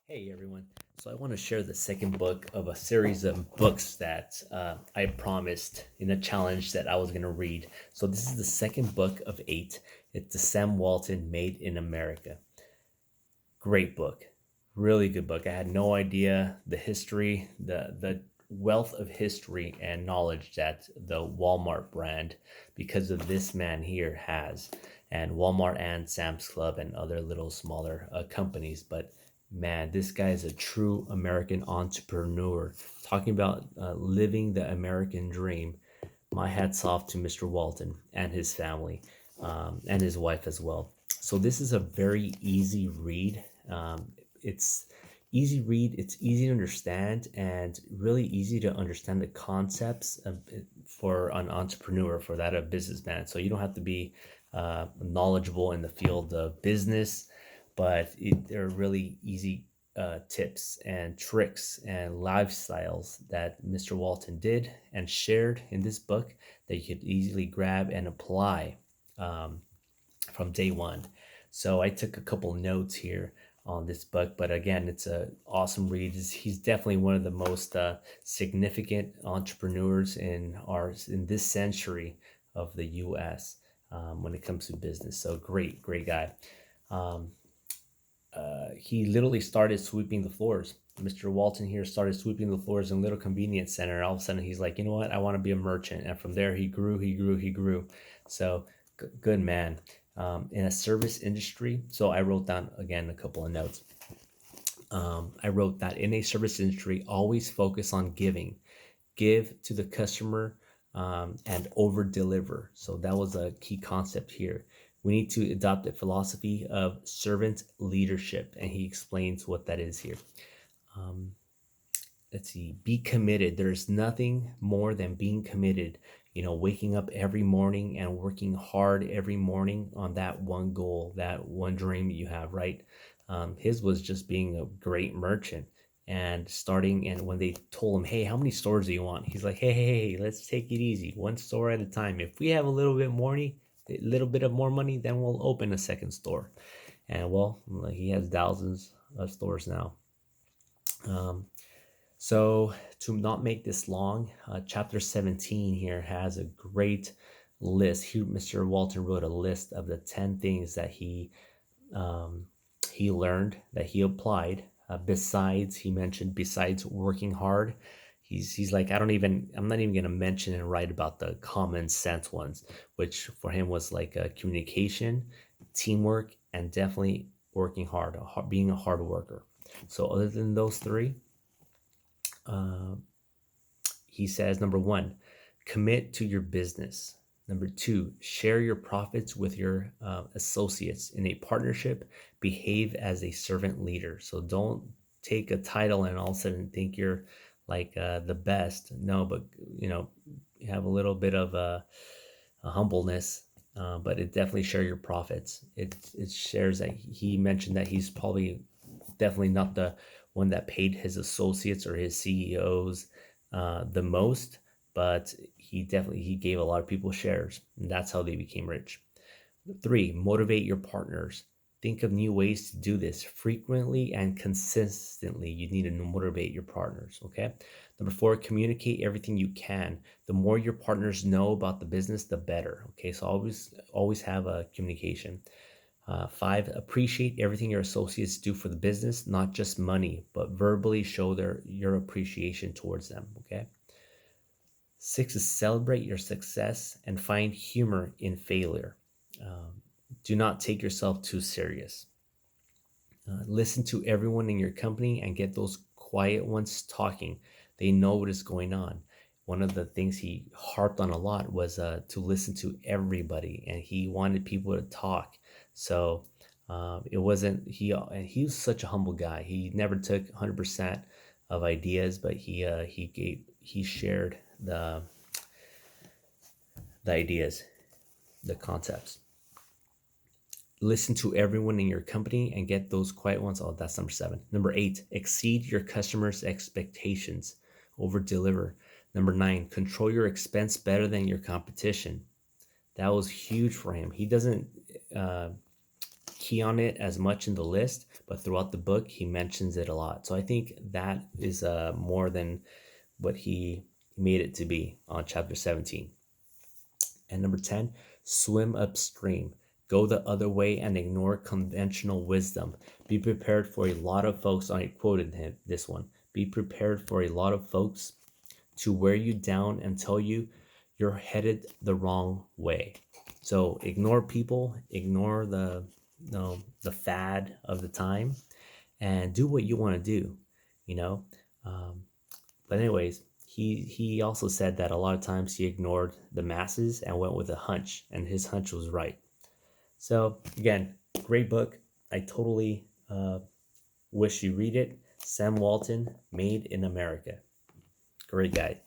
Hey everyone. So I want to share the second book of a series of books that I promised in a challenge that I was going to read. So this is the second book of eight. It's the Sam Walton Made in America. Great book. Really good book. I had no idea the history, the wealth of history and knowledge that the Walmart brand, because of this man here, has. And Walmart and Sam's Club and other little smaller companies. But man, this guy is a true American entrepreneur. Talking about living the American dream. My hats off to Mr. Walton and his family, and his wife as well. So this is a very easy read. It's easy read. It's easy to understand and really easy to understand the concepts for an entrepreneur, for that a businessman. So you don't have to be knowledgeable in the field of business, but they're really easy tips and tricks and lifestyles that Mr. Walton did and shared in this book that you could easily grab and apply um, from day one. So I took a couple notes here on this book, but again, it's a awesome read. He's definitely one of the most significant entrepreneurs in this century of the U.S. When it comes to business. So great guy. Um, he literally started sweeping the floors. Mr. Walton here started sweeping the floors in a little convenience center. All of a sudden, he's like, you know what? I want to be a merchant. And from there, he grew. So good man. In a service industry. So I wrote down again a couple of notes. I wrote that in a service industry, always focus on giving. Give to the customer and over deliver. So that was a key concept here. We need to adopt a philosophy of servant leadership, and he explains what that is here. Um, let's see, be committed. There's nothing more than being committed. Waking up every morning and working hard every morning on that one goal, that one dream you have, right? His was just being a great merchant and starting. And when they told him, hey, how many stores do you want? He's like, hey, let's take it easy, one store at a time. If we have a little bit of more money, then we'll open a second store. And well, he has thousands of stores now. So to not make this long, chapter 17 here has a great list. Here, Mr. Walton wrote a list of the 10 things that he learned, that he applied. He mentioned besides working hard, he's like, I'm not even gonna mention and write about the common sense ones, which for him was like communication, teamwork, and definitely working hard, being a hard worker. So other than those three, uh, he says, number one, commit to your business. Number two, share your profits with your associates. In a partnership, behave as a servant leader. So don't take a title and all of a sudden think you're like the best. No, but you have a little bit of a humbleness, but it definitely share your profits. It shares that he mentioned that he's probably definitely not the one that paid his associates or his CEOs the most, but he gave a lot of people shares, and that's how they became rich. Three, motivate your partners. Think of new ways to do this frequently and consistently. You need to motivate your partners. Okay. Number four, communicate everything you can. The more your partners know about the business, the better. Okay. So always have a communication. Five, appreciate everything your associates do for the business, not just money, but verbally show your appreciation towards them. Okay. Six is celebrate your success and find humor in failure. Do not take yourself too serious. Listen to everyone in your company and get those quiet ones talking. They know what is going on. One of the things he harped on a lot was to listen to everybody, and he wanted people to talk. So it wasn't and he was such a humble guy. He never took 100% of ideas, but he shared the ideas, the concepts. Listen to everyone in your company and get those quiet ones. Oh, that's number 7. Number 8, exceed your customers' expectations, over deliver. Number 9, control your expense better than your competition. That was huge for him. He doesn't key on it as much in the list, but throughout the book, he mentions it a lot. So I think that is more than what he made it to be on chapter 17. And number 10, swim upstream. Go the other way and ignore conventional wisdom. Be prepared for a lot of folks. I quoted him this one. Be prepared for a lot of folks to wear you down and tell you you're headed the wrong way. So ignore people, ignore the fad of the time, and do what you want to do. You know. But anyways, he also said that a lot of times he ignored the masses and went with a hunch, and his hunch was right. So again, great book. I totally wish you read it. Sam Walton, Made in America. Great guy.